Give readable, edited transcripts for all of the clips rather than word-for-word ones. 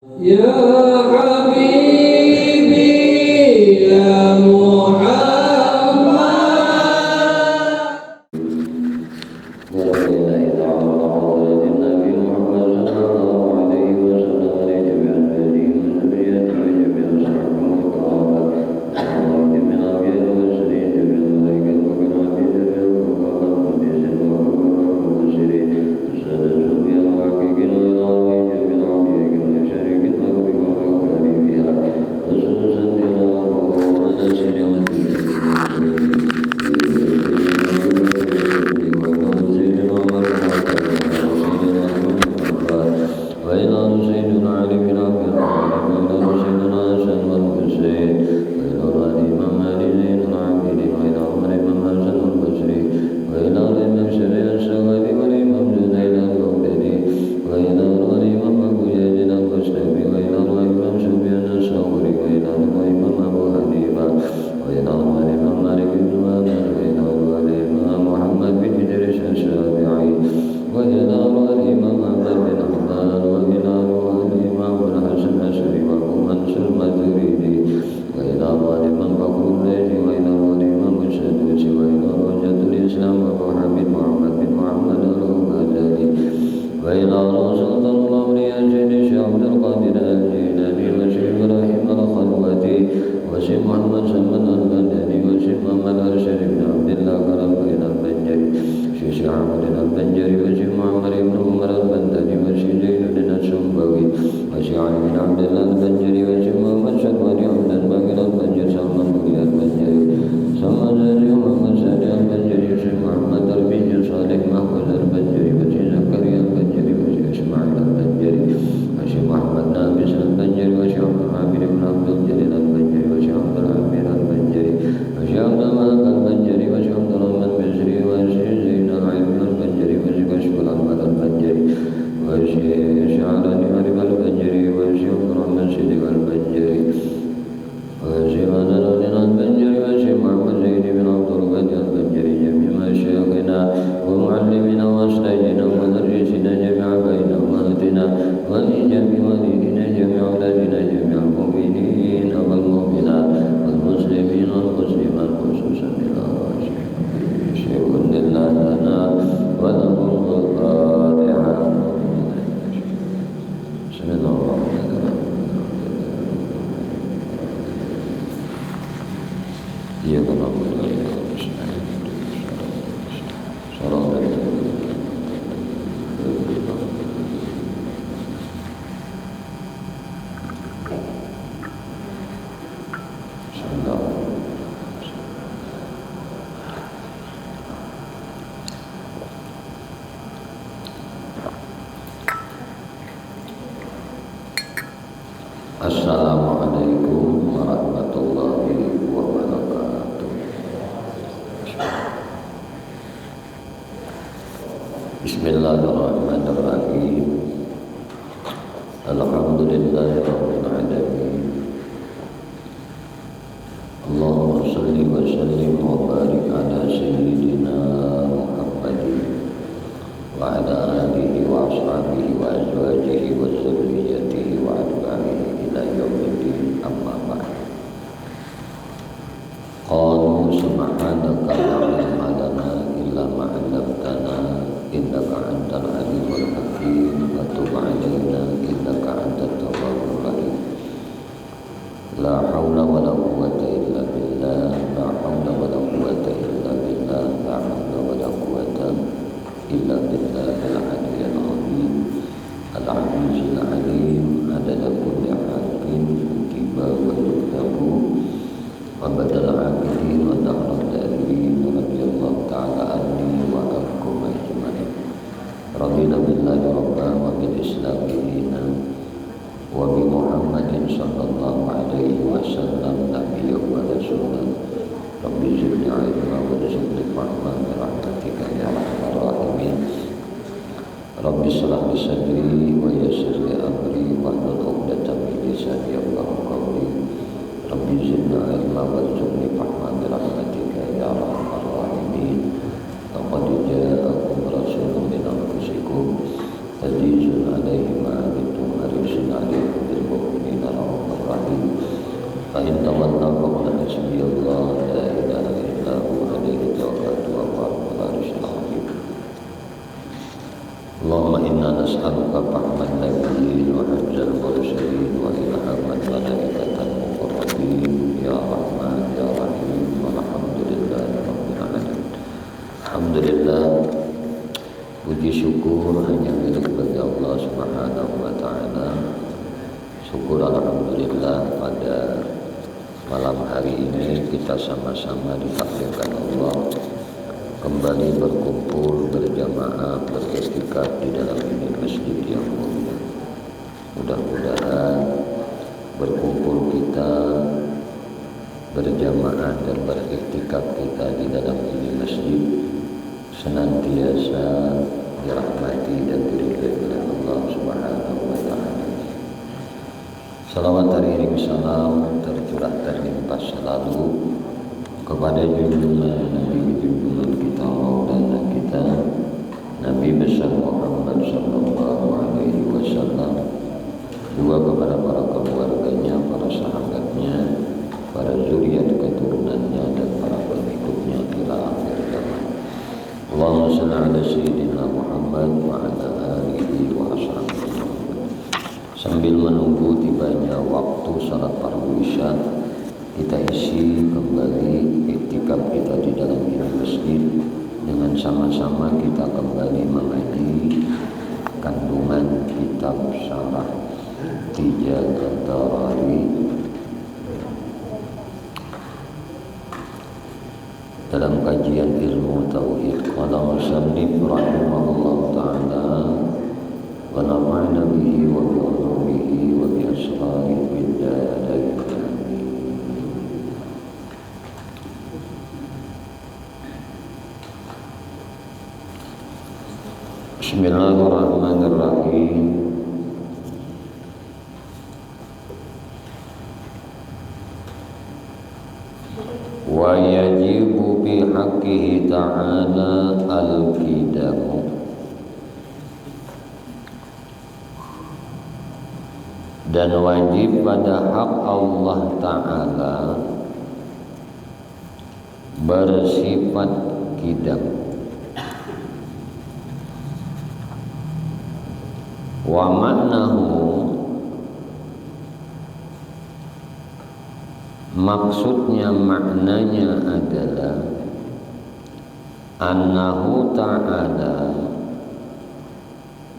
يا حبيبي يا محمد Assalamualaikum warahmatullahi wabarakatuh. Bismillahirrahmanirrahim. Alhamdulillahirabbil alamin. Allahumma shalli wa sallim wa barik ala sayyidina Muhammadin wa ala alihi wa ashabihi wa azwajihi wa dzurriyyatihi wa atba'ihi ila yaumiddin, amma ba'd. Qalu subhanaka la ilma lana illa ma 'allamtana innaka antal alimul hakim wa tub 'alaina innaka antat tawwabur rahim. La haula wa la quwwata illa billah, la haula wa la quwwata illa billah, la haula wa la quwwata illa billahil aliyyil azim. Al-azizil alim adada kulli harfin kutiba wa yuktabu wa badal abidin wa dahra dairin radiyallahu ta'ala anni wa ankum ajma'in. Radina billahi rabban wa bil islam dinan wa bi Muhammadin sallallahu alaihi wasallam nabiyyan wa rasulan. Rabbi zidni ilma wa rizqni fahma bi rahmatika ya arhamar rahimin. Rabbi shrah li sadri wa yassir li amri wahlul 'uqdatam min lisani yafqahu qawli. Rabbi zidni ilma warzuqni fahma bi rahmatika ya arhamar rahimin. Laqad ja'akum rasulun min anfusikum azizun 'alaihi ma 'anittum harisun 'alaikum فإن تولوا فقل حسبي الله لا إله إلا هو عليه توكلت وهو رب العرش العظيم. اللهم إنا نسألك فهم النبيين وحج المرسلين وإلهام الملائكة المقربين يا رحمن يا رحيم والحمد لله رب العالمين. Alhamdulillah, puji syukur hanya milik bagi Allah Subhanahu wa taala. Syukur alhamdulillah pada malam hari ini kita sama-sama ditakdirkan Allah kembali berkumpul berjamaah beriktikaf di dalam ini masjid yang mulia. Mudah-mudahan berkumpul kita berjamaah dan beriktikaf kita di dalam ini masjid senantiasa dirahmati dan diridhai oleh Allah Subhanahu wa taala. Salawat teriring salam tercurah terlimpah selalu kepada junjungan kita maulana kita Nabi besar Muhammad sallallahu alaihi wasallam, juga kepada para keluarganya, para sahabatnya, para zuriat keturunannya dan para pengikutnya ila akhir zaman. Allahumma shalli ala sayyidina Muhammad wa ala alihi wa ashabihi. Sambil menunggu tibanya waktu salat fardu isya, kita isi kembali iktikaf kita di dalam ini masjid dengan sama-sama kita kembali mengaji kandungan kitab Syarah Tijaz Ad-Darari dalam kajian ilmu tauhid. Qala musannif rahimahullah taala wa nafa'na bihi wa bi ulumihi wa bi asrarihi fid darain. Bismillahirrahmanirrahim. Wa yajibu bi haqqihi ta'ala al-qidamu. Dan wajib pada hak Allah Ta'ala bersifat qidam. Wa maknahu, maksudnya maknanya adalah annahu ta'ala,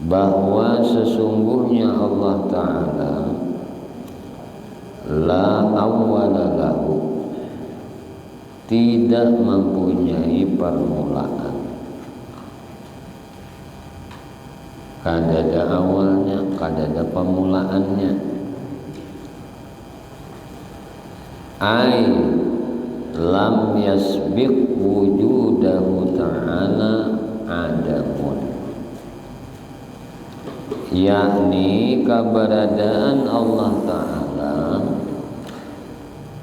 bahwa sesungguhnya Allah Ta'ala la awwala lahu, tidak mempunyai permulaan. Kada ada awalnya, kada ada permulaannya. Ai lam yasbiq wujudahu ta'ala adamun, yakni keberadaan Allah Ta'ala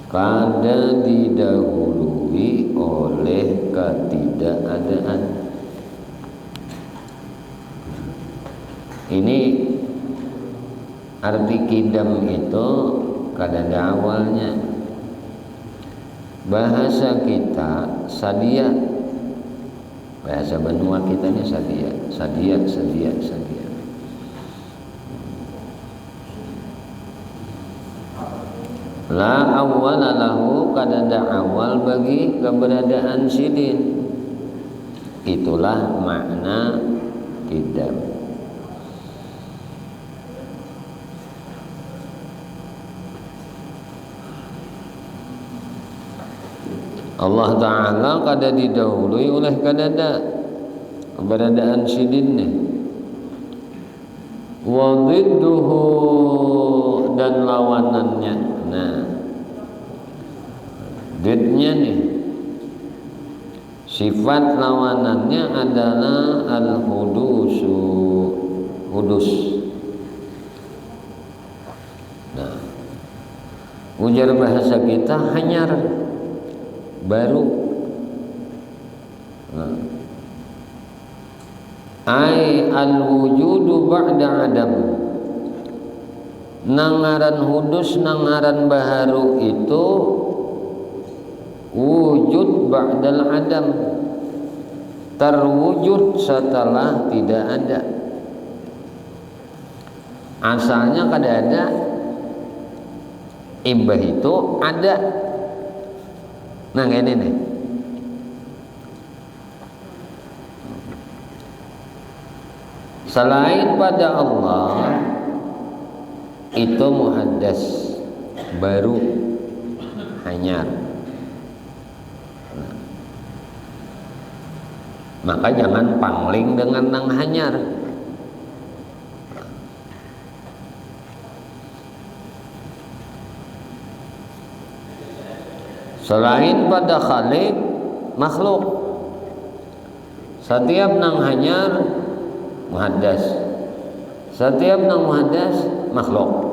kada didahului oleh ketidakadaan. Ini arti qidam itu kada ada awalnya. Bahasa kita sadia, bahasa benua kita ini sadia. La awwala lahu, kada ada awal bagi keberadaan sidin. Itulah makna qidam. Allah Ta'ala kada didahului oleh kadada keberadaan sidinnya. Wa dhidduhu, dan lawanannya. Nah, dhidnya nih, sifat lawanannya adalah al-hudusu, hudus. Nah, ujar bahasa kita hanyar, baru. Ai al-wujudu ba'da adam, nangaran hudus nangaran baharu itu wujud ba'dal adam, terwujud setelah tidak ada. Asalnya kada ada, ibah itu ada. Nah ini nih, selain pada Allah itu muhaddas, baru, hanyar. Maka jangan pangling dengan nang hanyar. Selain pada khalik, makhluk. Setiap nang hanyar muhaddas, setiap nang muhaddas makhluk.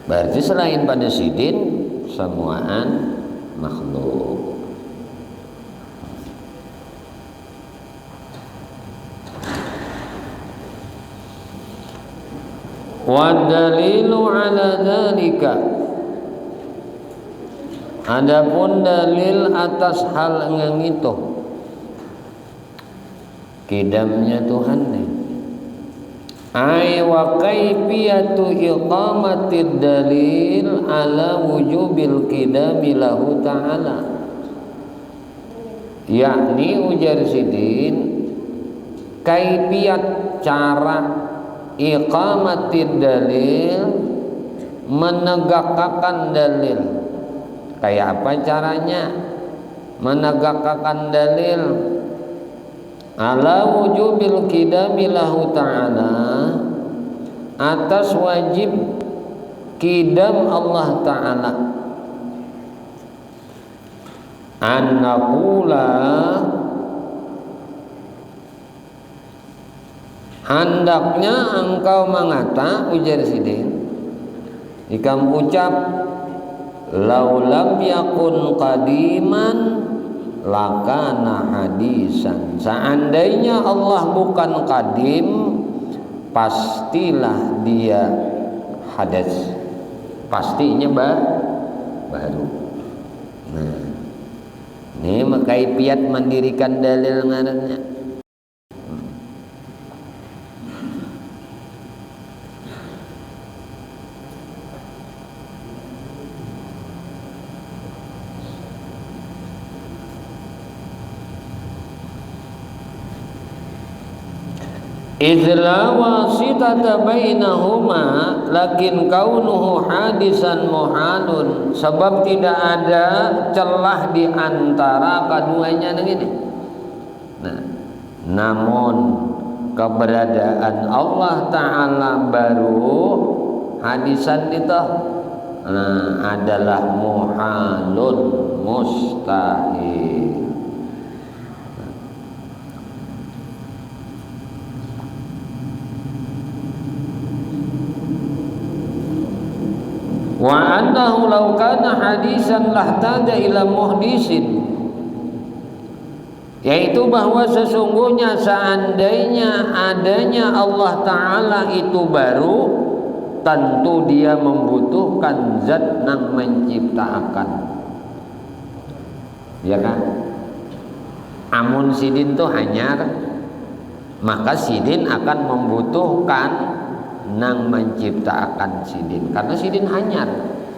Berarti selain pada sidin semuaan makhluk. Wa dalilu ala dzalika, adapun dalil atas hal yang itu kidamnya Tuhan nih. Ai wa kaifiyatu iqamatid dalil ala wujubil qidami lahu ta'ala, yakni ujar sidin kaifiyat cara iqamatid dalil, menegakkan dalil. Kayak apa caranya menegakkan dalil? Ala wujubil qidami lahu ta'ala, atas wajib qidam Allah ta'ala. An-naqula, hendaknya engkau mengata, ujar sidin, ikam ucap, laulam yakun qadiman lakana hadisan, seandainya Allah bukan qadim pastilah dia hadas, pastinya baru. Nah ini kaifiyat mendirikan dalil ngarannya. Idla wasitata bainahuma lakin kaunuhu hadisan muhalun, sebab tidak ada celah di antara keduanya begini. Nah, namun keberadaan Allah Ta'ala baru hadisan itu adalah muhalun, mustahil. Wa annahu law kana hadisan lahtada ila muhdisin, yaitu bahwa sesungguhnya seandainya adanya Allah Ta'ala itu baru, tentu dia membutuhkan zat yang menciptakan, ya kan? Amun sidin tuh hanyar, maka sidin akan membutuhkan nang menciptakan sidin, karena sidin hanyar.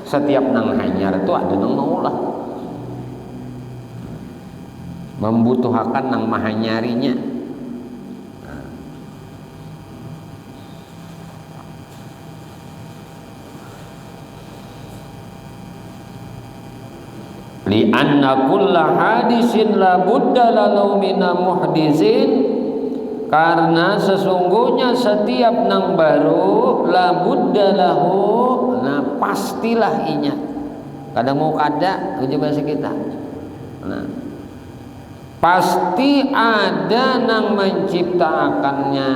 Setiap nang hanyar itu ada nang maulah, membutuhkan nang mahanyarinya. Li anna kulla hadisin la budda lalau mina muhdisin, karena sesungguhnya setiap nang baru la budda lahu, nah pastilah inya, kadang mau kada uji bahasa kita, nah pasti ada nang menciptakannya.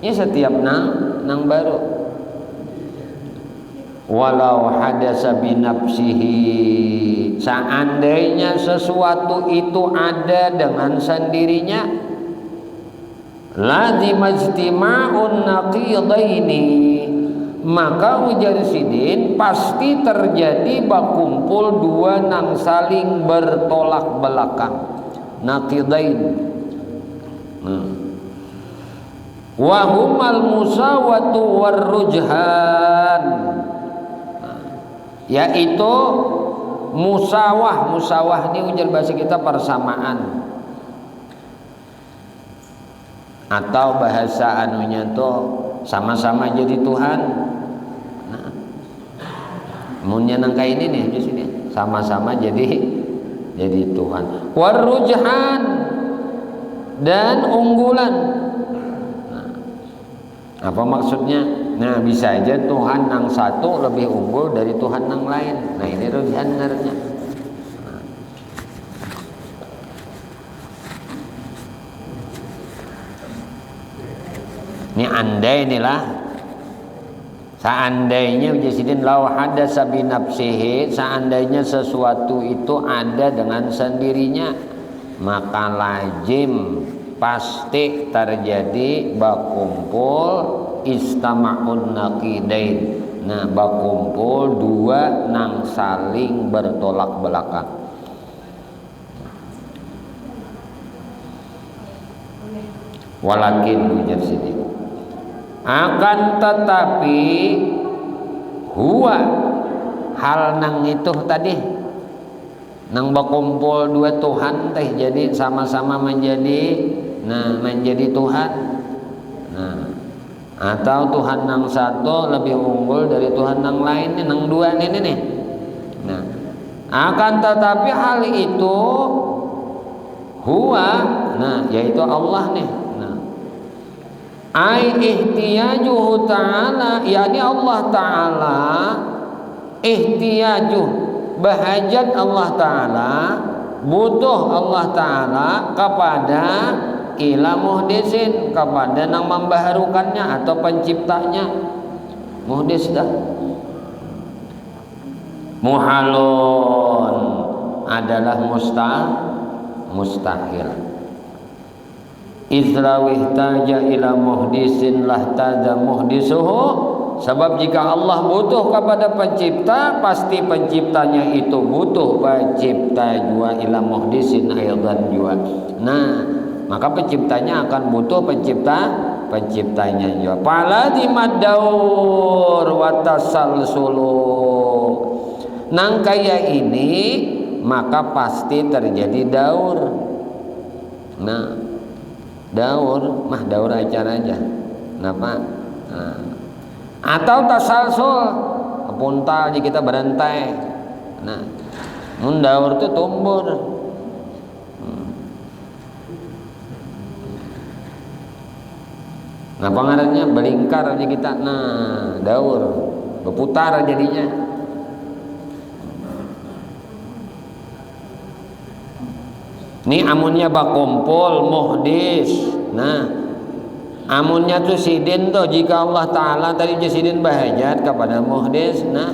Ini setiap nang baru, walau hadasa binafsihi, seandainya sesuatu itu ada dengan sendirinya, lazim ijtima'un naqidaini, maka ujar sidin pasti terjadi bakumpul dua nang saling bertolak belakang, naqidain. Wa humal musawatu warrujhan, yaitu musawah. Musawah ini ujar bahasa kita persamaan, atau bahasa anunya tuh sama-sama jadi Tuhan. Nah, munnya nangka ini nih di sini sama-sama jadi Tuhan. Warrujhan, dan unggulan. Nah, apa maksudnya? Nah, bisa aja Tuhan yang satu lebih unggul dari Tuhan yang lain. Nah, ini rujhannya. Ini andai inilah, seandainya ujasidin lau hadasa binafsihi, seandainya sesuatu itu ada dengan sendirinya, maka lazim pasti terjadi bakumpul istama'un naqidain. Nah, bakumpul dua nang saling bertolak belakang. Walakin ujasidin, akan tetapi huwa hal nang itu tadi nang bakumpul dua Tuhan teh jadi sama-sama menjadi Tuhan. Nah, atau Tuhan nang satu lebih unggul dari Tuhan nang lain, nang dua ini nih. Nah, akan tetapi hal itu huwa, nah yaitu Allah nih. Ai ihtiyajuhu ta'ala, yakni Allah ta'ala, ihtiyajuh, bahajat Allah ta'ala, butuh Allah ta'ala kepada ila muhdisin, kepada yang membaharukannya atau penciptanya. Muhdis dah. Muhalun adalah mustahil. Izrawih taja ila muhdisin lahtaja muhdisuhu, sebab jika Allah butuh kepada pencipta, pasti penciptanya itu butuh pencipta jua, ila muhdisin aydan jua. Nah, maka penciptanya akan butuh penciptanya jua. Paladi maddaur wa tasalsulu, nang kaya ini maka pasti terjadi daur. Nah, daur acara aja. Kenapa? Nah. Atau tasalsul, puntal jika kita berantai. Nah, mun daur itu tumbur. Nah, pengarannya belingkar aja kita. Nah, daur berputar jadinya. Ini amunnya bakumpul muhdis. Nah, amunnya tuh sidin tuh, jika Allah Ta'ala tadi sidin bahajat kepada muhdis. Nah,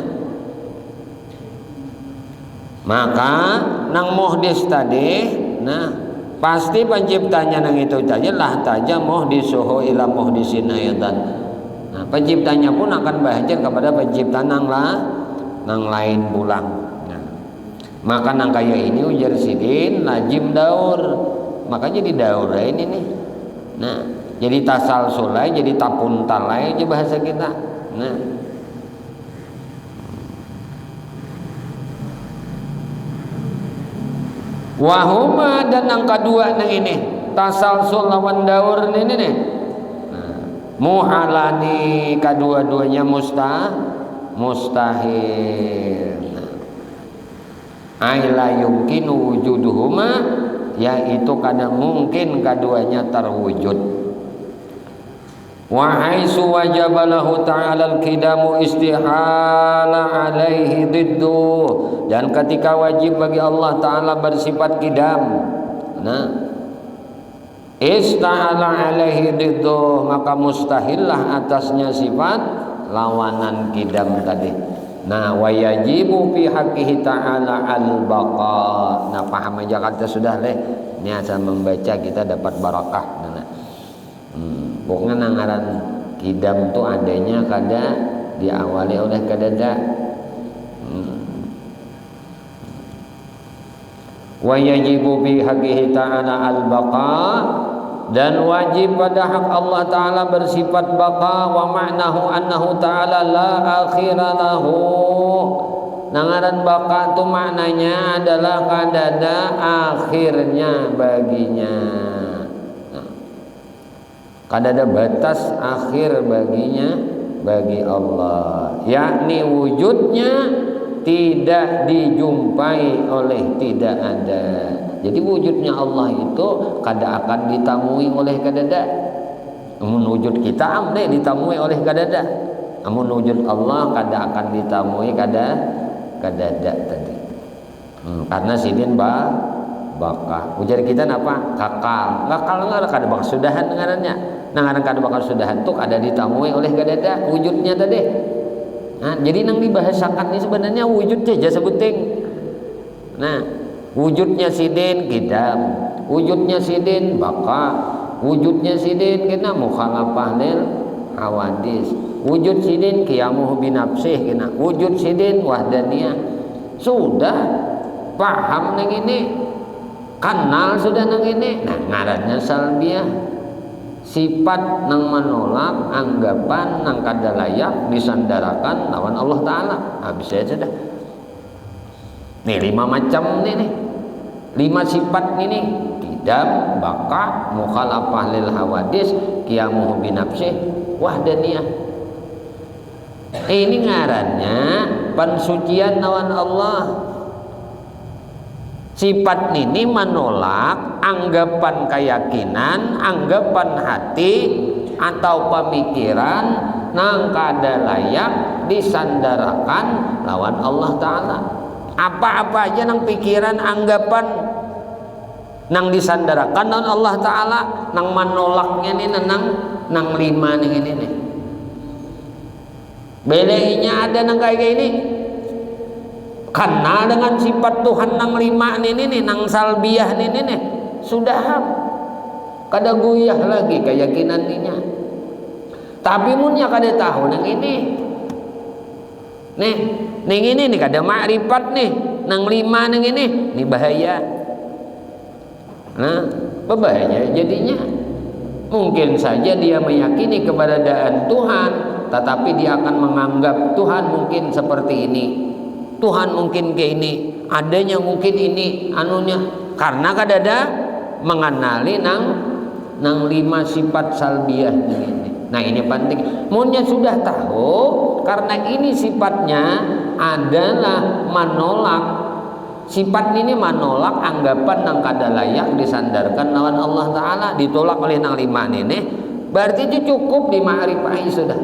maka nang muhdis tadi, nah pasti penciptanya nang itu saja lah taja muhdisuhu ila muhdisin ayatan. Nah, penciptanya pun akan bahajat kepada pencipta nang lain pulang. Maka nang kaya ini ujar sidin lazim daur, makanya di daur ini nih. Nah, jadi tasalsulai, jadi tapuntalai aja bahasa kita. Nah, wahuma, dan yang kedua nang ini tasalsul lawan daur ini nih. Nah, muhalani, kedua-duanya mustahil. Aila yumkinu wujuduhuma, yaitu kadang mungkin keduanya terwujud. Wa haitsu wajaba lahu ta'ala al-qidamu istihala alaihi diddu, dan ketika wajib bagi Allah Ta'ala bersifat qidam, nah istahala alaihi diddu, maka mustahillah atasnya sifat lawanan qidam tadi. Nah, wayajibu fi haqqihi ta'ala al-baqa. Nah, paham aja kata sudah leh. Ini asal membaca kita dapat barakah. Nah. pokoknya nangaran kidam tuh adanya kada diawali oleh kadada. Wa yajibu bi haqqihi ta'ala al-baqa, dan wajib pada hak Allah Ta'ala bersifat baqa. Wa ma'nahu annahu ta'ala la akhira lahu. Nangaran baqa itu maknanya adalah kadada akhirnya baginya. Kadada batas akhir baginya, bagi Allah, yakni wujudnya tidak dijumpai oleh tidak ada. Jadi wujudnya Allah itu kada akan ditamui oleh kadada. Amun wujud kita amde ditamui oleh kadada. Amun wujud Allah kada akan ditamui kadada tadi. Karena sidin bakah. Ujar kita napa? Kakal. Kakal nggak kada bakal sudahan ngarannya. Nah ngaran kada bakal sudahan tuh kada ditamui oleh kadada wujudnya tadi. Nah, jadi nang dibahasakan ini sebenarnya wujud saja sebuting. Nah, wujudnya sidin kidam, wujudnya sidin baka, wujudnya sidin kena mukhalafah lil hawadis, wujud sidin qiyamuh binafsih kena, wujud sidin wahdaniyah. Sudah paham nang ini, kenal sudah nang ini. Nah, ngarannya salbiyah. Sifat nang menolak anggapan nang kada layak disandarakan lawan Allah Ta'ala. Habis aja dah. Nih 5 macam nih 5 sifat ini: kidam, baka, mukhalafah lil hawadis, qiyamuh binafsih, wahdaniyah. Ini ngarannya pensucian lawan Allah. Sifat ini menolak anggapan keyakinan, anggapan hati atau pemikiran nang kada layak disandarakan lawan Allah Ta'ala. Apa-apa aja nang pikiran, anggapan nang disandarakan lawan Allah Ta'ala, nang menolaknya nih nang 5 nih ini nih. Bedanya ada nang kayak gini. Karena dengan sifat Tuhan nang 5 ini nang salbiyah ini sudah kada guyah lagi keyakinan ini. Tapi munnya kada tahu nang ini. Ning ini kada makrifat nih nang 5 nang ini bahaya. Nah, berbahaya jadinya. Mungkin saja dia meyakini keberadaan Tuhan, tetapi dia akan menganggap Tuhan mungkin seperti ini. Tuhan mungkin kayak ini, adanya mungkin ini anunya, karena kadada mengenali nang 5 sifat salbiyah ini. Nah ini penting. Munnya sudah tahu, karena ini sifatnya adalah menolak. Sifat ini menolak anggapan nang kada layak disandarkan lawan Allah Ta'ala, ditolak oleh nang 5 ini. Berarti itu cukup dima'rifahi sudah.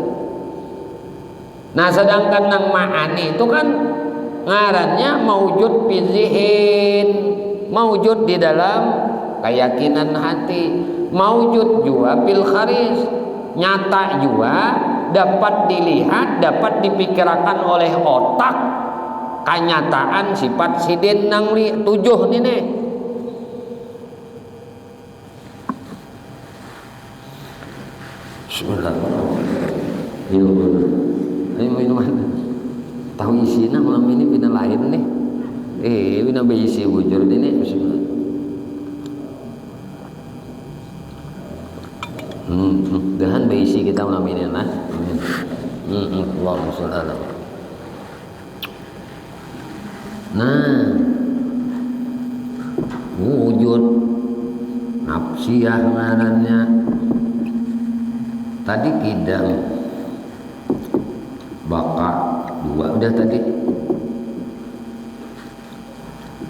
Nah sedangkan nang ma'ani itu kan ngarannya maujud fizihin, maujud di dalam keyakinan hati, maujud juga fil kharis, nyata juga, dapat dilihat, dapat dipikirkan oleh otak. Kenyataan sifat sidin nang 7 ini. Bismillahirrahmanirrahim. Ayo minuman. Tahu isinya malam ini bina lain nih. Bina berisi bujur ini. Bismillah. Dengan berisi kita malam ini lah. Allahumma sholli ala. Nah, wujud nafsiyah ngarannya. Tadi kidam, baka 2 udah tadi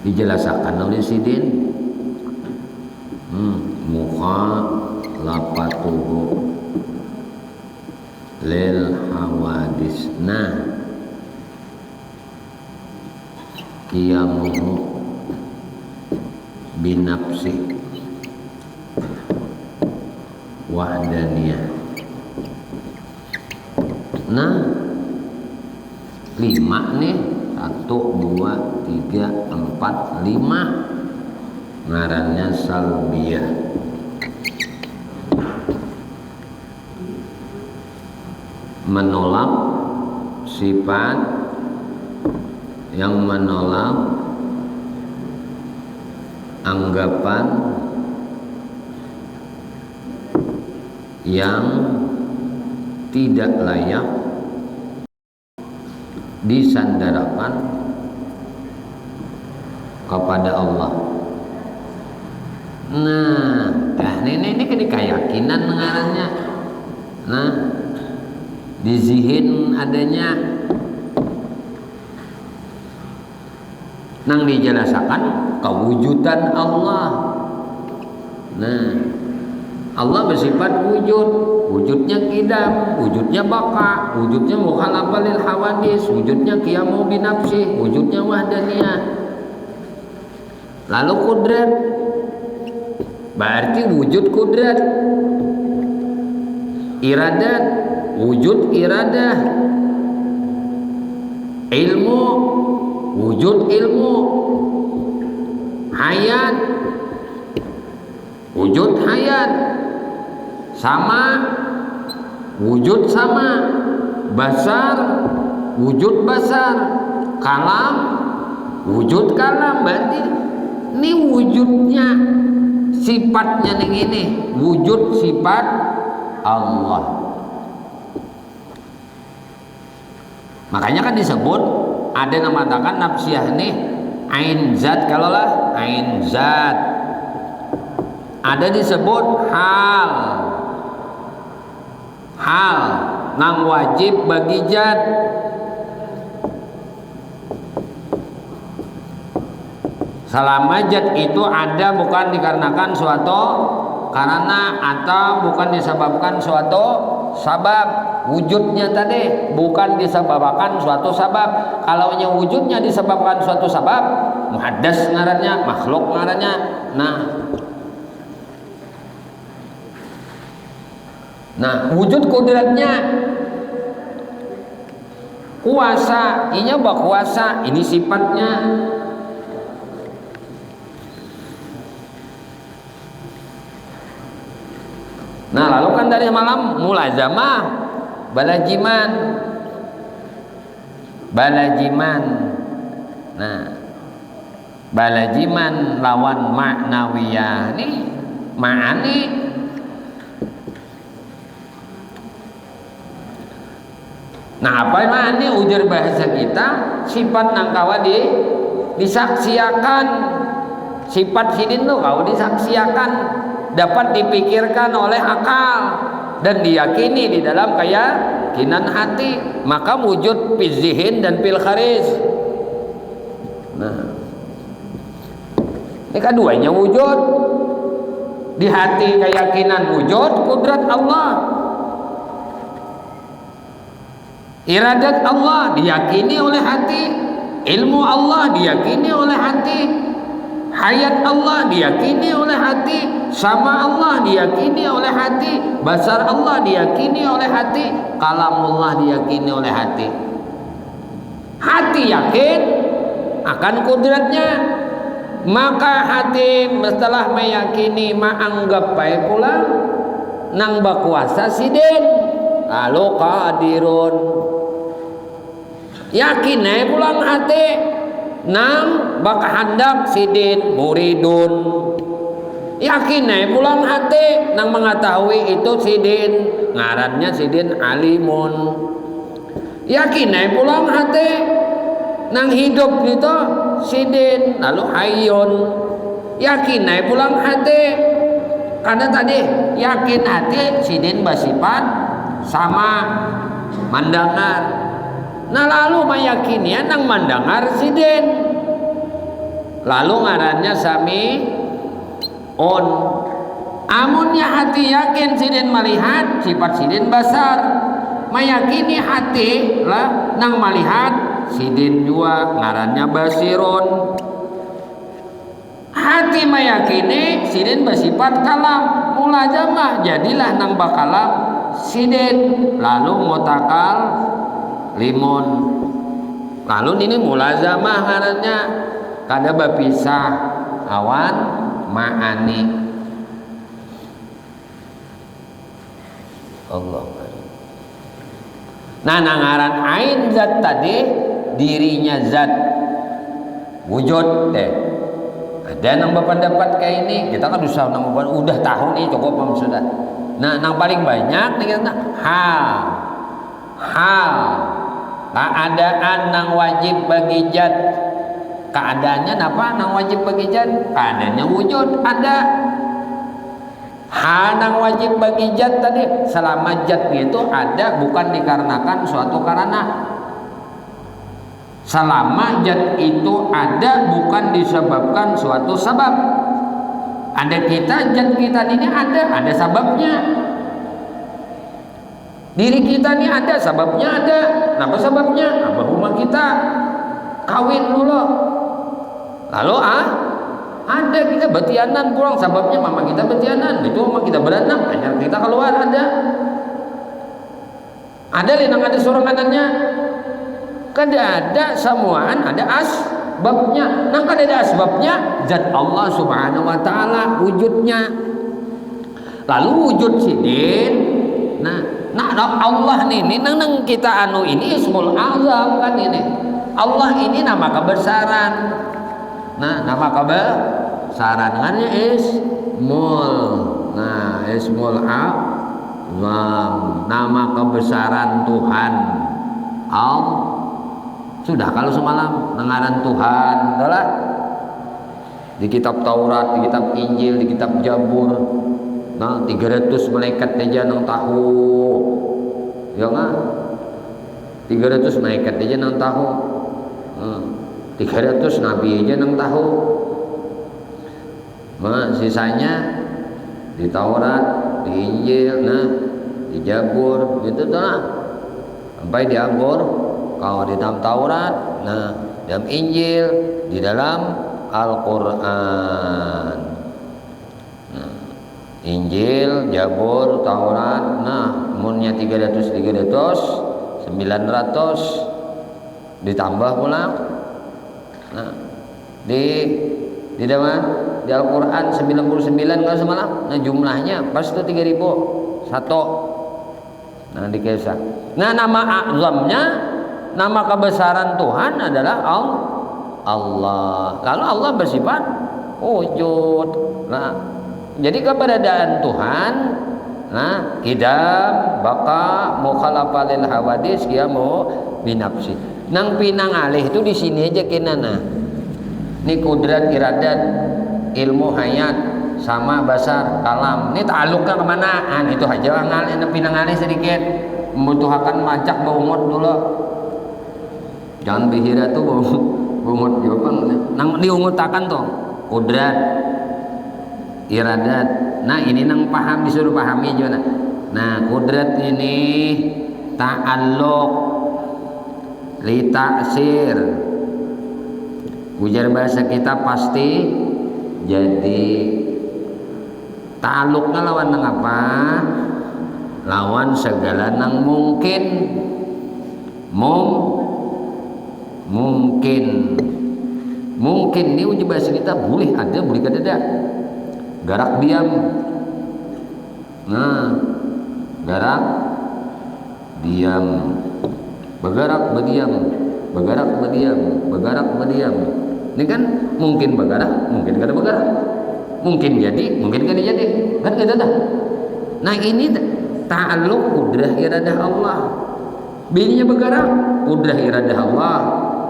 dijelaskan oleh sidin. Mukhalafatuhu lil hawadis. Nah, qiyamuhu binafsi wahdaniyah. Nah 5 nih, 1, 2, 3, 4, 5 ngarannya salbiyah. menolak sifat yang menolak anggapan yang tidak layak disandarakan kepada Allah. Nah, ini keyakinan ngarannya. Nah, di zihin adanya nang dijelasakan kewujudan Allah. Nah, Allah bersifat wujud, wujudnya qidam, wujudnya baqa, wujudnya mukhalafah lil hawadis, wujudnya qiyamu binafsih, wujudnya wahdaniyah. Lalu kudrat, berarti wujud kudrat. Iradat, wujud iradah. Ilmu, wujud ilmu. Hayat, wujud hayat. Sama, wujud sama. Basar, wujud basar. Kalam, wujud kalam. Berarti ini wujudnya, sifatnya yang ini, wujud sifat Allah. Makanya kan disebut ada yang mengatakan nafsiyah nih ain zat, kalau lah ain zat. Ada disebut hal nang wajib bagi zat. Selama zat itu ada bukan dikarenakan suatu karena atau bukan disebabkan suatu sabab. Wujudnya tadi bukan disebabkan suatu sabab. Kalau wujudnya disebabkan suatu sabab, muhaddas ngarannya, makhluk ngarannya. Nah, wujud kudratnya, kuasa, inya berkuasa, ini sifatnya. Nah, lalu kan dari malam mulazamah, balajiman. Nah, balajiman lawan ma'nawiyah nih, ma'ani. Nah, apa ma'ani ujar bahasa kita? Sifat nangkawa disaksiakan. Sifat sidin tuh kau disaksiakan, dapat dipikirkan oleh akal dan diyakini di dalam keyakinan hati, maka wujud fil zihin dan fil kharis. Nah, ini keduanya wujud. Di hati keyakinan wujud kudrat Allah, iradat Allah diyakini oleh hati, ilmu Allah diyakini oleh hati, hayat Allah diyakini oleh hati, sama Allah diyakini oleh hati, basar Allah diyakini oleh hati, kalamullah diyakini oleh hati. Hati yakin akan kudratnya, maka hati setelah meyakini menganggap baik pula nang bakuasa sidin, lalu qadirun. Yakin pulang hati nang bakahandak sidin muridun. Yakin pulang hati nang mengetahui itu sidin, ngarannya sidin alimun. Yakin pulang hati nang hidup itu sidin, lalu hayyun. Yakin pulang hati karena tadi yakin hati sidin bersifat sama mandangar. Nah, lalu meyakini nang mandangar sidin, lalu ngarannya sami on. Amunnya hati yakin sidin melihat, sifat sidin basar. Meyakini hati lah nang melihat sidin juga ngarannya basirun. Hati meyakini sidin bersifat kalam, mulazamah jadilah nang bakalam sidin, lalu mutakal limun. Lalu ini mulazamah ngarannya kada berpisah awan ma'ani. Allah. Nah, nangaran ain zat tadi dirinya zat wujud deh. Ada yang berpendapat kayak ini, kita kan udah tahu nih cukup sudah. Nah, yang paling banyak nih kita hal keadaan yang wajib bagi zat. Keadaannya apa? Yang wajib bagi zat? Keadaannya wujud ada. Hal yang wajib bagi zat tadi selama zat itu ada bukan dikarenakan suatu karena. Selama zat itu ada bukan disebabkan suatu sebab. Ada kita, zat kita ini ada sebabnya. Diri kita ini ada sebabnya ada. Apa sebabnya? Apa rumah kita kawin dulu. Lalu ada kita betianan pulang sebabnya mama kita betianan. Itu mama kita beranak, akhirnya kita keluar ada. Ada linang ada seorang anaknya. Kada ada semuaan ada asbabnya. Nah kada ada asbabnya zat Allah subhanahu wa ta'ala wujudnya. Lalu wujud sidin. Nah Allah ini nang kita ini ismul azam kan ini. Allah ini nama kebesaran. Nah nama kebesaran dengannya ismul. Nah ismul azam nama kebesaran Tuhan Allah. Sudah kalau semalam dengaran Tuhan adalah di kitab Taurat, di kitab Injil, di kitab Jabur. Nah, 300 malaikat aja nang tahu. Ya enggak? 300 malaikat aja nang tahu. 300 nabi aja nang tahu. Nah, sisanya di Taurat, di Injil, di Jabur, gitu dah. Sampai di Jabur. Kalau di dalam Taurat, dalam Injil, di dalam Al-Quran. Injil, Jabur, Taurat, umurnya 300, 900, ditambah pulang. Di dalam di Al-Quran 99 kalau semalam. Jumlahnya pas itu 3001. Dikisah. Nama azamnya, nama kebesaran Tuhan adalah Allah. Lalu Allah bersifat wujud. Jadi keberadaan Tuhan, kidam, baka, mukhalafah lil hawadis, dia mau binafsi. Nang pinang alih itu di sini aja kinana. Ini kudrat, iradat, ilmu hayat, sama basar, kalam. Ini ta'aluknya kemana? Itu aja nang pinang alih sedikit. Membutuhkan macak beumut dulu. Jangan bihira tuh bungut juga nang diungutakan tuh kudrat iradat. Ini nang paham disuruh pahami juga. Kudrat ini ta'alluq li ta'sir. Ujar bahasa kita pasti jadi ta'alluqnya lawan nang apa? Lawan segala nang mungkin. Mungkin ini uji bahasa kita boleh ada boleh kada ada. Garak diam. Garak diam, bergerak berdiam, bergerak berdiam, bergerak berdiam. Ini kan mungkin bergerak, mungkin kada bergerak, mungkin jadi, mungkin kada jadi, kan kada ada. Ini ta'alluq kudrah iradah Allah. Bininya bergerak, kudrah iradah Allah.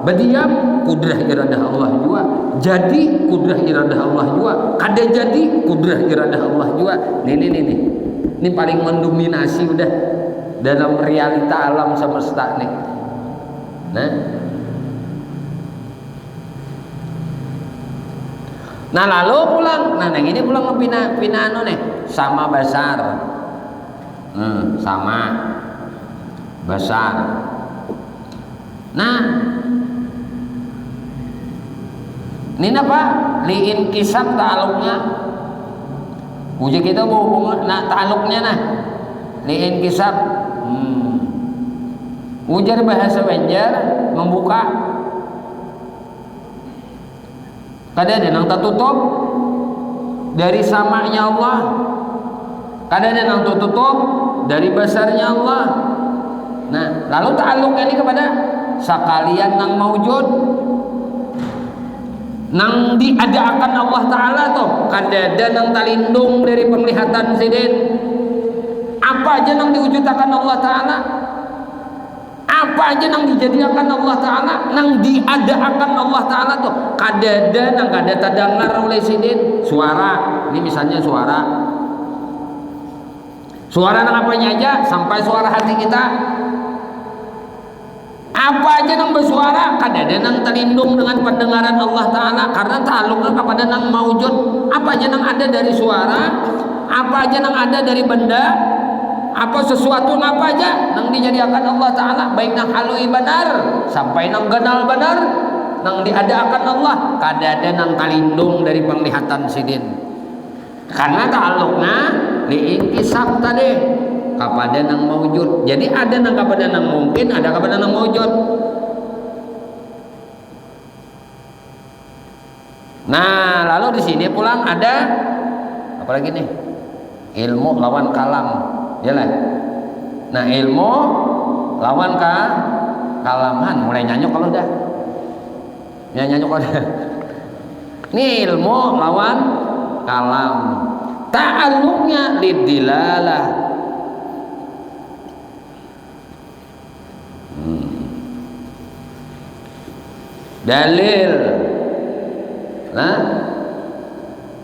Berdiam, kudrah iradah Allah juga. Jadi, kudrah iradah Allah juga. Kada jadi, kudrah iradah Allah juga. Ini paling mendominasi udah dalam realita alam semesta nih. Lalu pulang. Yang ini pulang pina nih sama basar. Sama basar. Ini apa? Liin kisah ta'aluknya. Uji kita berhubungan ta'aluknya liin kisah. Ujar bahasa Banjar membuka. Kada ada yang tertutup dari samanya Allah. Kada ada yang tertutup dari besarnya Allah. Nah, lalu ta'alluq ini kepada sakalian nang maujud nang diadakan Allah Ta'ala tuh kadada nang talindung dari penglihatan sidin. Apa aja nang diwujudkan Allah Ta'ala, apa aja nang dijadikan Allah Ta'ala, nang diadakan Allah Ta'ala tuh kadada nang kada terdengar oleh sidin. Suara, ini misalnya suara nang apanya aja, sampai suara hati kita. Apa aja nang bersuara kadada nang terlindung dengan pendengaran Allah Ta'ala karena ta'alluqnya kepada nang maujud. Apa aja nang ada dari suara, apa aja nang ada dari benda, apa sesuatu apa aja nang dijadikan Allah Ta'ala, baik nang halui benar sampai nang ganal benar, nang diadakan Allah kadada nang terlindung dari penglihatan sidin. Karena ta'alluqnya liinkisab tadi kepada nang maujud. Jadi ada nang kepada nang mungkin, ada kepada nang maujud. Nah, lalu di sini pulang ada apa lagi nih? Ilmu lawan kalam, ya lah. Nah, ilmu lawan kalaman, mulai nyanyuk kalau udah. Ya nyanyuk kalau udah. Ini ilmu lawan kalam. Ta'alluqnya lidilalah. Dalil.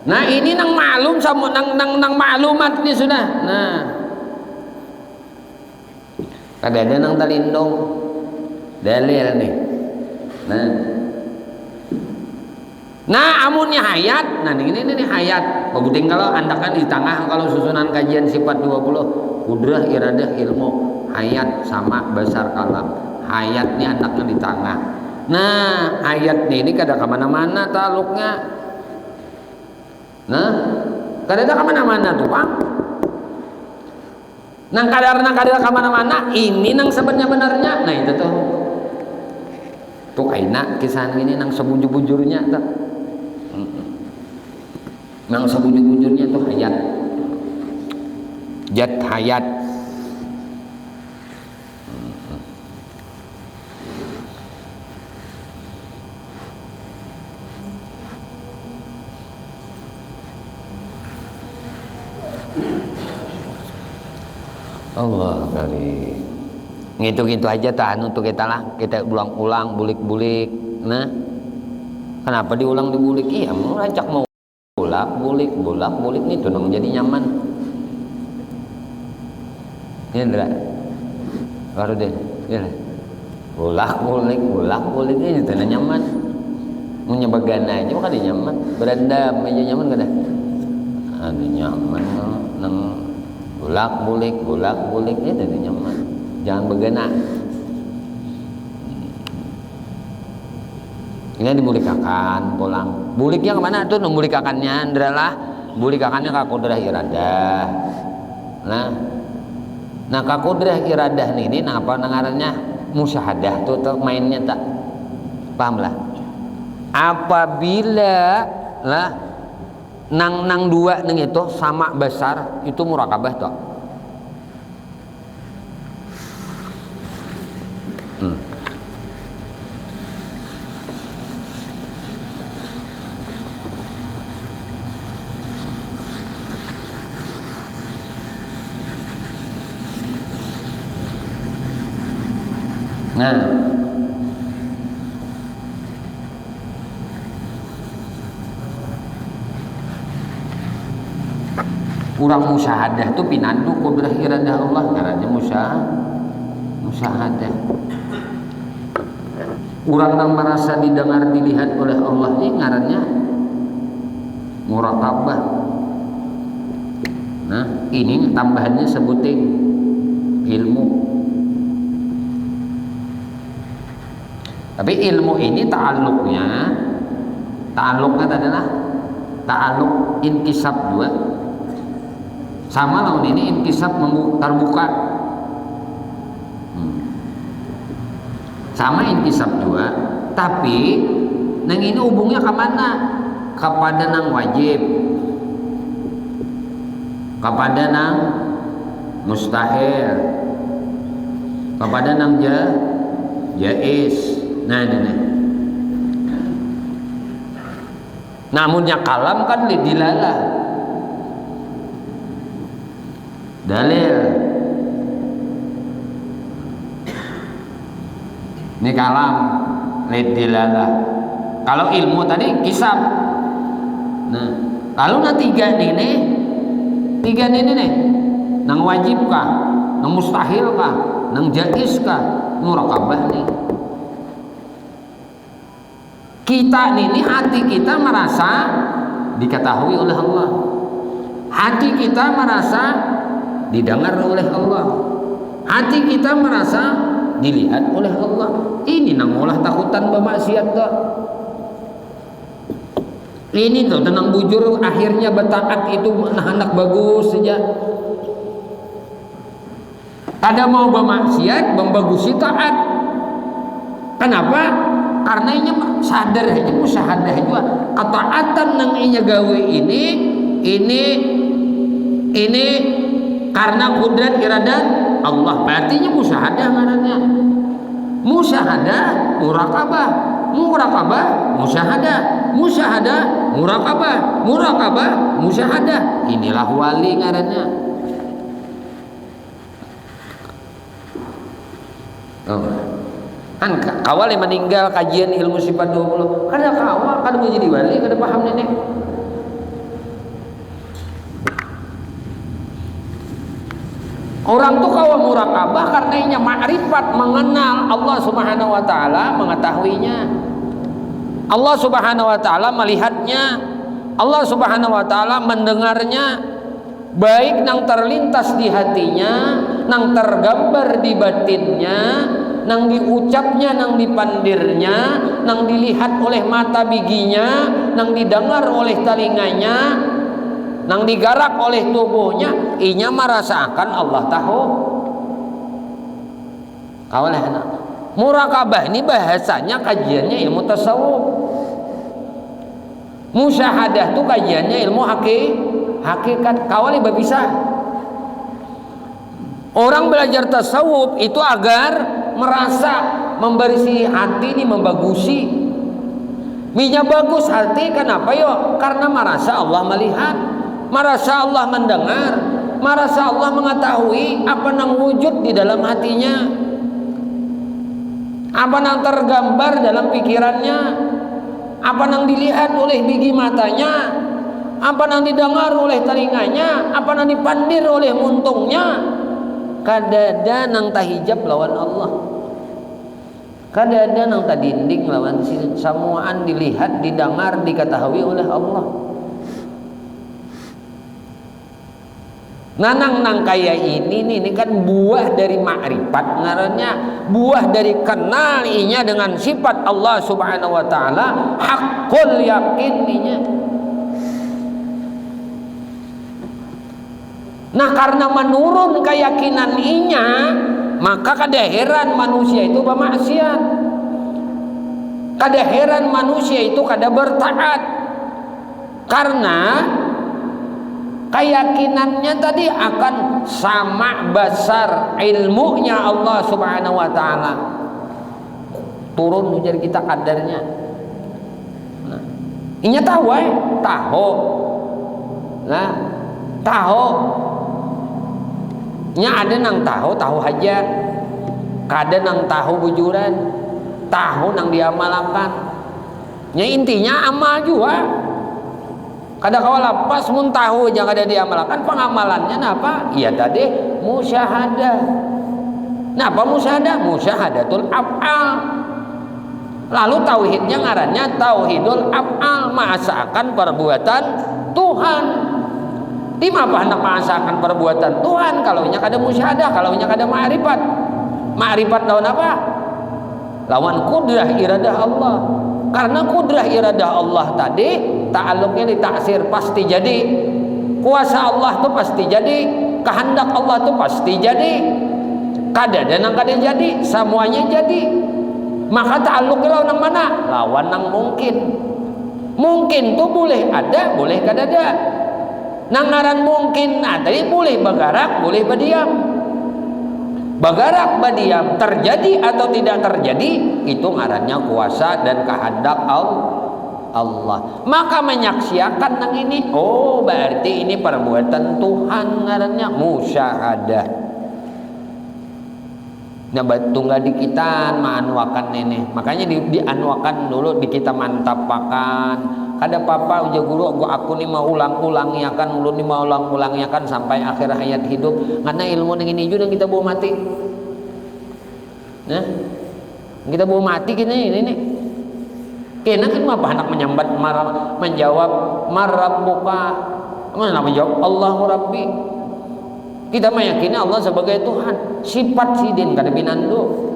Nah ini nang maklum sama nang maklumat nih sudah. Nah kadada nang terlindung dalil nih. Nah amunnya hayat. Nah ini hayat. Paguding kalau andakan di tengah kalau susunan kajian sifat 20 kudrah iradah ilmu hayat sama besar kalam. Hayat nih anaknya di tengah. Nah ayat ini kada kemana-mana taluknya. Nah kada kemana-mana tuh Pak. Nang kada kemana-mana ini nang sebenarnya. Nah itu tuh aina kisah ini nang sebujur-bujurnya tuh. Nang sebujur-bujurnya tuh hayat. Jat hayat. Allah kali gitu aja tahan untuk kita lah, kita ulang-ulang bulik-bulik. Nah kenapa diulang dibulik? Iya mau rancak mau bulik nih tuh nang jadi nyaman ya enggak baru deh ya bulik ini tuh nyaman mau nyebagan aja bukan nyaman berendam aja nyaman kada ada nyaman nang bulak-bulik itu nyaman. Jangan begana. Ini dibulikakan pulang. Buliknya kemana tuh? Membulikakannya adalah bulikakannya ke kudrah iradah. Nah ke kudrah iradah ini nah apa nangarannya musyahadah tuh mainnya tak paham lah. Apabila lah nang dua nang itu sama besar itu murakabah toh. Nah kurang musyahadah tuh pinandu kudrah iradah Allah karena musyahadah. Kurang yang merasa didengar dilihat oleh Allah ini ngarannya muraqabah. Nah ini tambahannya sebutin ilmu. Tapi ilmu ini ta'alluqnya adalah ta'alluq inkisab dua. Sama lawan ini inkisab terbuka. Sama inkisab dua, tapi nang ini hubungnya kemana? Kepada nang wajib, kepada nang mustahil, kepada nang jais. Nah. Namunnya kalam kan dilalah dalil. Ini kalam dilalah. Kalau ilmu tadi kisab. Nah, kalau na tiga nih nih, nang wajib kah, nang mustahil kah, nang jaiz kah, muraqabah nih. Kita ini hati kita merasa diketahui oleh Allah, hati kita merasa didengar oleh Allah, hati kita merasa dilihat oleh Allah. Ini nang ulah takutan bermaksiat dah. Ini tuh tenang bujur akhirnya betaat itu anak bagus saja. Kada mau bermaksiat membagusi taat. Kenapa? Karena inya sadar aja musyahadah juga ketaatan nang inya gawe ini karena kudrat iradat Allah. Berarti nya musyahadah ngarannya. Musyahadah muraqabah, musyahadah, muraqabah, musyahadah. Inilah wali ngarannya. Oh. Kan kawal yang meninggal kajian ilmu sifat 20 kada kawal kada mau jadi wali kada paham nenek. Orang tuh kawal muraqabah karena inya ma'rifat mengenal Allah Subhanahu wa taala, mengetahuinya. Allah Subhanahu wa taala melihatnya, Allah Subhanahu wa taala mendengarnya, baik nang terlintas di hatinya, nang tergambar di batinnya, nang diucapnya, nang dipandirnya, nang dilihat oleh mata biginya, nang didengar oleh telinganya, nang digarak oleh tubuhnya. Inya merasakan Allah tahu. Kawalah anak. Muraqabah ini bahasanya kajiannya ilmu tasawuf. Musyahadah itu kajiannya ilmu hakikat. Kawali bisa. Orang belajar tasawuf itu agar merasa membersih hati ini, membagusi. Minyak bagus hati kenapa yo? Karena merasa Allah melihat, merasa Allah mendengar, merasa Allah mengetahui apa yang wujud di dalam hatinya, apa yang tergambar dalam pikirannya, apa yang dilihat oleh biji matanya, apa yang didengar oleh telinganya, apa yang dipandir oleh muntungnya. Kadada nang tahijab lawan Allah, kadada nang tadinding lawan samuaan dilihat, didengar, diketahui oleh Allah. Nang kaya ini kan buah dari makrifat ngarannya, buah dari kenal inya dengan sifat Allah Subhanahu wa taala, hakul yakin inya. Nah, karena menurun keyakinan inya, maka kada heran manusia itu bermaksiat. Kada heran manusia itu kada bertaat. Karena keyakinannya tadi akan sama besar ilmunya Allah Subhanahu wa taala. Turun menjadi kita kadarnya. Nah, inya tahu tahu. Nah, tahu. Nya ada nang tahu aja, kada nang tahu bujuran, tahu nang diamalkan. Nya intinya amal juga. Kada kawala pas mun tahu aja kada diamalkan, pengamalannya napa? Iya tadi musyahadah. Napa musyahadah? Musyahadatul af'al. Lalu tauhidnya ngarannya tauhidul af'al, mengasahkan perbuatan Tuhan. Di mana hendak mengasahkan perbuatan Tuhan kalau nya kada musyahadah, kalau nya kada ma'rifat. Ma'rifat lawan apa? Lawan kudrah iradah Allah. Karena kudrah iradah Allah tadi ta'alluqnya di taksir, pasti jadi. Kuasa Allah itu pasti jadi, kehendak Allah itu pasti jadi. Kada dan nang kada jadi, semuanya jadi. Maka ta'alluqnya lawan nang mana? Lawan nang mungkin. Mungkin tuh boleh ada, boleh kada ada. Nang ngaran mungkin, nah tadi boleh bergerak, boleh berdiam. Bagarak badiam, terjadi atau tidak terjadi, itu ngarannya kuasa dan kehendak Allah. Maka menyaksikan nang ini, oh berarti ini perbuatan Tuhan, ngarannya musyahadah. Nah tunggal di kita maanwakan ini, makanya dianwakan dulu, di kita mantapakan. Kada papa uja guru aku nih mau ulang-ulang ya kan, ulun nih mau ulang-ulang ya kan sampai akhir hayat hidup, karena ilmu yang ini juga kita bawa mati. Nah kita bawa mati gini ini. Kena kan apa anak menyambat menjawab marabbuka, mana menjawab Allahu Rabbi. Kita meyakini Allah sebagai Tuhan, sifat sidin kada binando.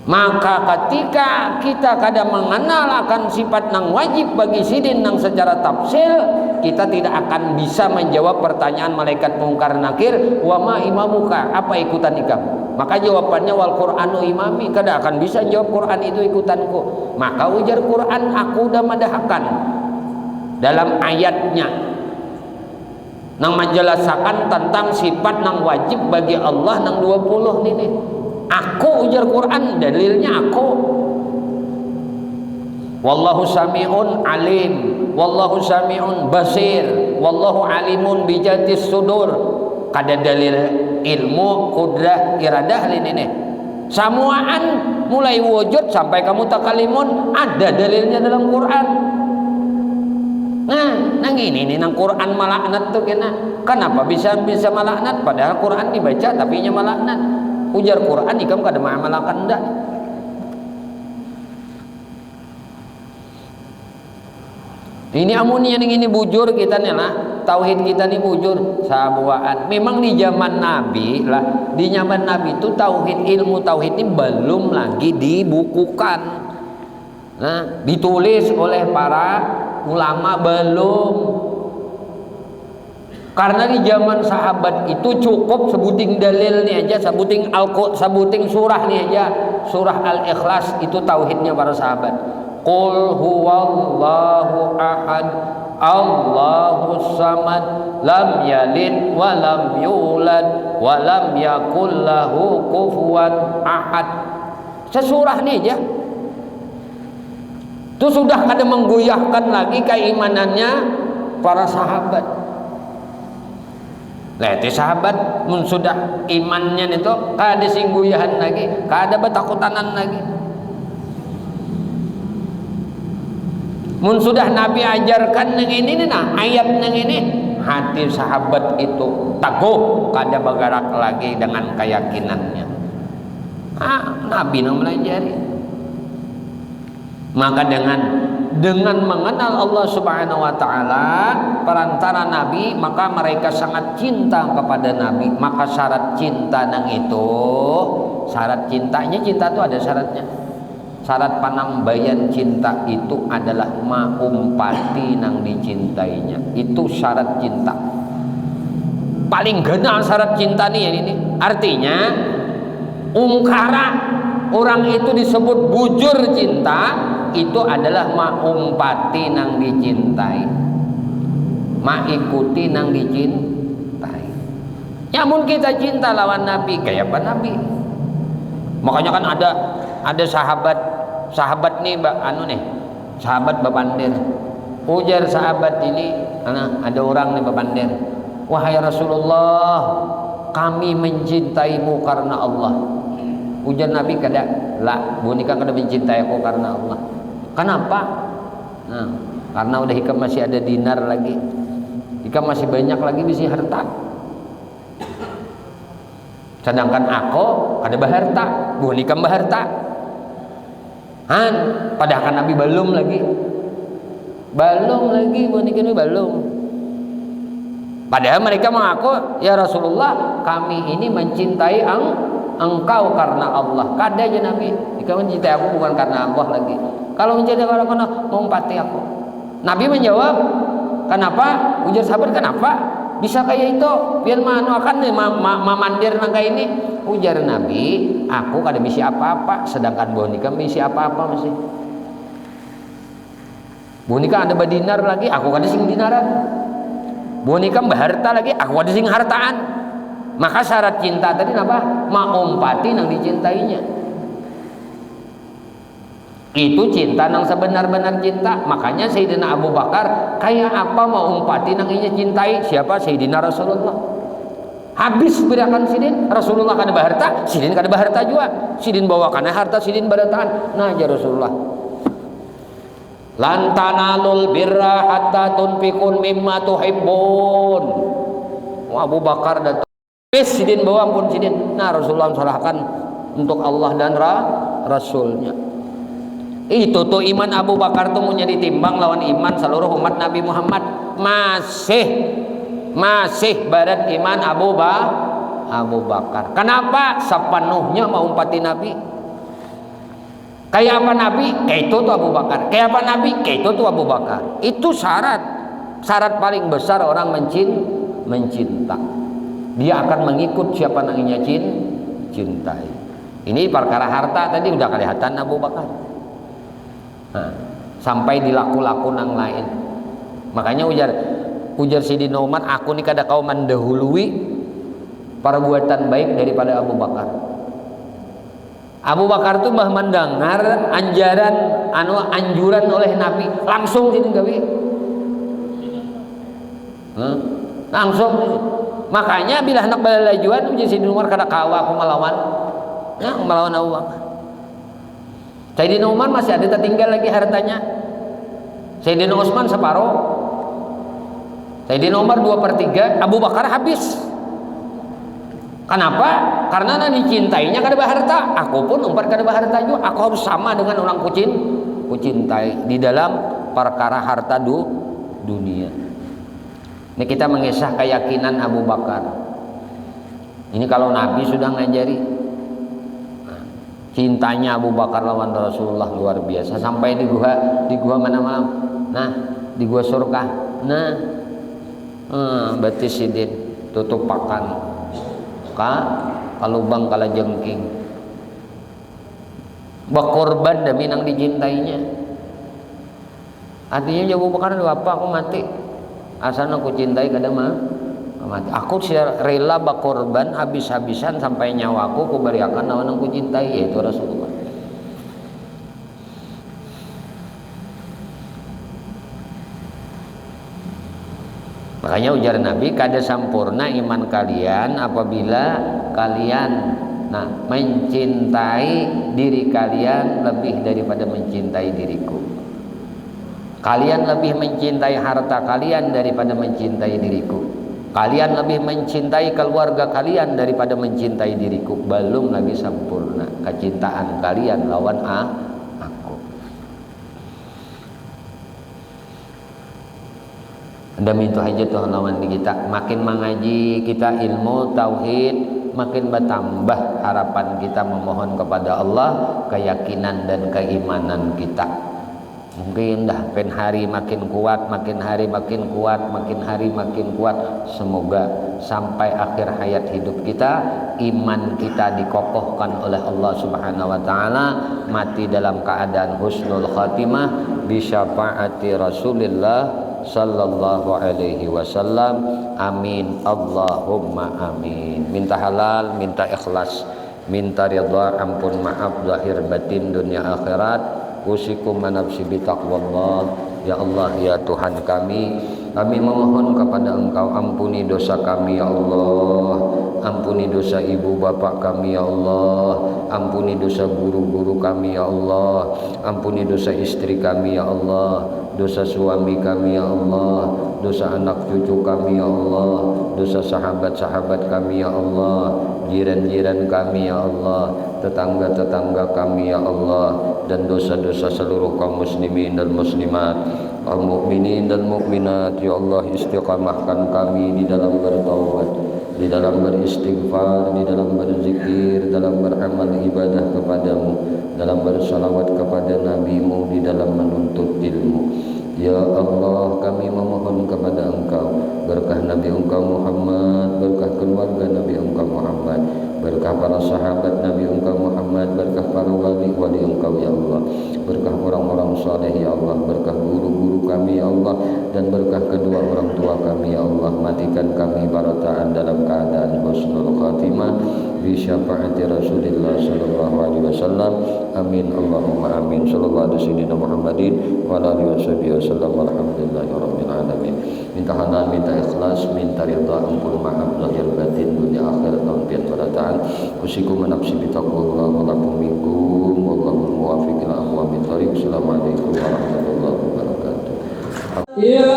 Maka ketika kita kada mengenal akan sifat nang wajib bagi sidin nang secara tafsil, kita tidak akan bisa menjawab pertanyaan malaikat mungkar nakir, wa ma imamuka, apa ikutan ikam? Maka jawabannya wal Qur'anu imami, kada akan bisa jawab Quran itu ikutanku. Maka ujar Quran aku udah madahkan dalam ayatnya nang menjelaskan tentang sifat nang wajib bagi Allah nang 20 ini. Aku ujar Quran dalilnya aku. Wallahu sami'un alim, wallahu sami'un basir, wallahu alimun bijatis sudur. Kada dalil ilmu, kudrah, iradah ini. Samuaan mulai wujud sampai kamu takalimun ada dalilnya dalam Quran. Nah, nang ini nang Quran malaknat tuh kena. Kenapa bisa malaknat padahal Quran dibaca tapi nya malaknat? Ujar Quran ikam kada malakan ndak. Ini amun yang ini bujur kita nih lah, tauhid kita nih bujur sabuaan. Memang di zaman Nabi lah, di zaman Nabi itu tauhid, ilmu tauhid ini belum lagi dibukukan. Nah, ditulis oleh para ulama belum. Karena di zaman sahabat itu cukup sebuting dalil nih aja, sebuting surah nih aja, surah Al-Ikhlas itu tauhidnya para sahabat. Qul huwallahu ahad, Allahus samad, lam yalid wa lam yulad wa lam yakul lahu kufuwan ahad. Sesurah nih aja. Itu sudah kada menggoyahkan lagi keimanannya para sahabat. Leti sahabat mun sudah imannya itu kada singguyahan lagi, kada betakutanan lagi. Mun sudah Nabi ajarkan nang ini nah ayat nang ini, hati sahabat itu teguh, kada bergerak lagi dengan keyakinannya. Nabi nang melajari. Maka dengan mengenal Allah Subhanahu wa taala perantara nabi, maka mereka sangat cinta kepada nabi. Maka syarat cinta nang itu, syarat cintanya, cinta itu ada syaratnya. Syarat panambayan cinta itu adalah maumpati nang dicintainya. Itu syarat cinta. Paling genal syarat cinta nih ini. Artinya ungkara orang itu disebut bujur cinta, itu adalah maumpati nang dicintai, maikuti nang dicintai. Ya mun kita cinta lawan Nabi, kayak apa Nabi? Makanya kan ada sahabat nih sahabat babandir. Ujar sahabat ini, ada orang nih babandir. Wahai Rasulullah, kami mencintaimu karena Allah. Ujar Nabi kada, lah bunika kada mencintai aku karena Allah. Kenapa? Nah, karena udah hikam masih ada dinar lagi, hikam masih banyak lagi bisi harta. Sedangkan aku kada baharta, bunikam baharta. Padahal kan Nabi belum lagi, bunikam belum. Padahal mereka mengaku, ya Rasulullah, kami ini mencintai engkau karena Allah. Kada aja Nabi, jika mencintai aku bukan karena Allah lagi. Kalau mencintai karena mengumpati aku. Nabi menjawab, kenapa? Ujar sahabat, kenapa bisa kayak itu? Biar manu akan mamandir nangka ini. Ujar Nabi, aku kada bisa apa-apa, sedangkan bonika bisa apa-apa masih. Bonika ada badinar lagi, aku kada sing dinaran. Bonika baharta lagi, aku kada sing hartaan. Maka syarat cinta tadi apa? Maumpati nang dicintainya. Itu cinta nang sebenar-benar cinta. Makanya Sayyidina Abu Bakar kayak apa mau umpati nang inya cintai? Siapa? Sayyidina Rasulullah. Habis berakan sidin Rasulullah kada baharta, sidin kada baharta juga. Sidin bawa kana harta, sidin barataan. Nah aja Rasulullah. Lan tanalul birra hatta tunfiqun mimma tuhibbun. Abu Bakar dan sidin bawa pun sidin. Nah Rasulullah salahkan untuk Allah dan Rasulnya. Itu tuh iman Abu Bakar tuh punya ditimbang lawan iman seluruh umat Nabi Muhammad. Masih barat iman Abu Bakar. Kenapa? Sepenuhnya mau umpati Nabi. Kayak apa Nabi? Kayak itu tuh Abu Bakar. Kayak apa Nabi? Kayak itu tuh Abu Bakar. Itu syarat paling besar orang mencinta. Dia akan mengikut siapa nanginya cintai. Ini perkara harta tadi udah kelihatan Abu Bakar. Nah, sampai dilaku-laku nang lain. Makanya ujar Sayyidina Umar, aku nih kada kau mendahului perbuatan baik daripada Abu Bakar. Abu Bakar tuh bah mendengar anjuran oleh Nabi, langsung sini gawi. Langsung. Makanya bila hendak balalajuan ujar Sayyidina Umar kada kawa aku melawan Abu Bakar. Sayyidina Umar masih ada tertinggal lagi hartanya. Sayyidina Utsman separuh. Sayyidina Umar 2/3, Abu Bakar habis. Kenapa? Karena nanti cintainya kada baharta. Aku pun umpar kada baharta juga. Aku harus sama dengan orang kucintai di dalam perkara harta dunia. Ini kita mengisah keyakinan Abu Bakar. Ini kalau Nabi sudah ngajari. Cintanya Abu Bakar lawan Rasulullah luar biasa sampai di gua mana malam. Nah, di gua surga. Nah, berarti sidin tutup pakan kalubang kala jengking. Berkorban demi nang dicintainya. Artinya Abu Bakar apa aku mati. Asal aku cintai kada mati. Aku rela berkorban habis-habisan sampai nyawaku ku beriakan lawan yang ku cintai, yaitu Rasulullah. Makanya ujar Nabi, kada sampurna iman kalian apabila kalian mencintai diri kalian lebih daripada mencintai diriku. Kalian lebih mencintai harta kalian daripada mencintai diriku. Kalian lebih mencintai keluarga kalian daripada mencintai diriku. Belum lagi sempurna kecintaan kalian lawan aku. Demi itu aja Tuhan lawan di kita. Makin mengaji kita ilmu tauhid, makin bertambah harapan kita memohon kepada Allah keyakinan dan keimanan kita. Mungkin dah pen hari makin kuat, makin hari makin kuat, makin hari makin kuat. Semoga sampai akhir hayat hidup kita iman kita dikokohkan oleh Allah Subhanahu wa taala, mati dalam keadaan husnul khatimah bi syafaati Rasulillah sallallahu alaihi wasallam. Amin Allahumma amin. Minta halal, minta ikhlas, minta ridha, ampun maaf lahir batin dunia akhirat. Usikum manafsi bitaqwallah. Ya Allah, ya Tuhan kami memohon kepada Engkau, ampuni dosa kami ya Allah, ampuni dosa ibu bapak kami ya Allah, ampuni dosa guru-guru kami ya Allah, ampuni dosa istri kami ya Allah, dosa suami kami ya Allah, dosa anak cucu kami ya Allah, dosa sahabat-sahabat kami ya Allah, jiran-jiran kami ya Allah, tetangga-tetangga kami ya Allah, dan dosa-dosa seluruh kaum muslimin dan muslimat, kaum mukminin dan mukminat. Ya Allah, istiqamahkan kami di dalam bertaubat, di dalam beristighfar, di dalam berzikir, dalam beramal ibadah kepadamu, dalam bersalawat kepada nabimu, di dalam menuntut ilmu. Ya Allah, kami memohon kepada Engkau berkah Nabi Engkau Muhammad, berkah keluarga Nabi Engkau Muhammad, berkah para sahabat Nabi Engkau Muhammad, berkah para wali-wali Engkau ya Allah, berkah orang-orang saleh ya Allah, berkah guru-guru kami ya Allah, dan berkah kedua orang tua kami ya Allah. Matikan kami barataan dalam keadaan husnul khatimah bi syafaati Rasulillah sallallahu alaihi wasallam. Amin Allahumma amin. Sallallahu alaihi wasallam Muhammadin wa ala alihi wasallam. Alhamdulillahirabbil alamin. Minta hanan, minta ikhlas, minta ridha, ampun, maaf lahir batin, dunia akhirat dan pian barataan. Usikum nafsi bi taqwallah wa lakum minkum wallahu muwaffiq ila aqwamit thariq. Assalamualaikum warahmatullahi wabarakatuh. Ya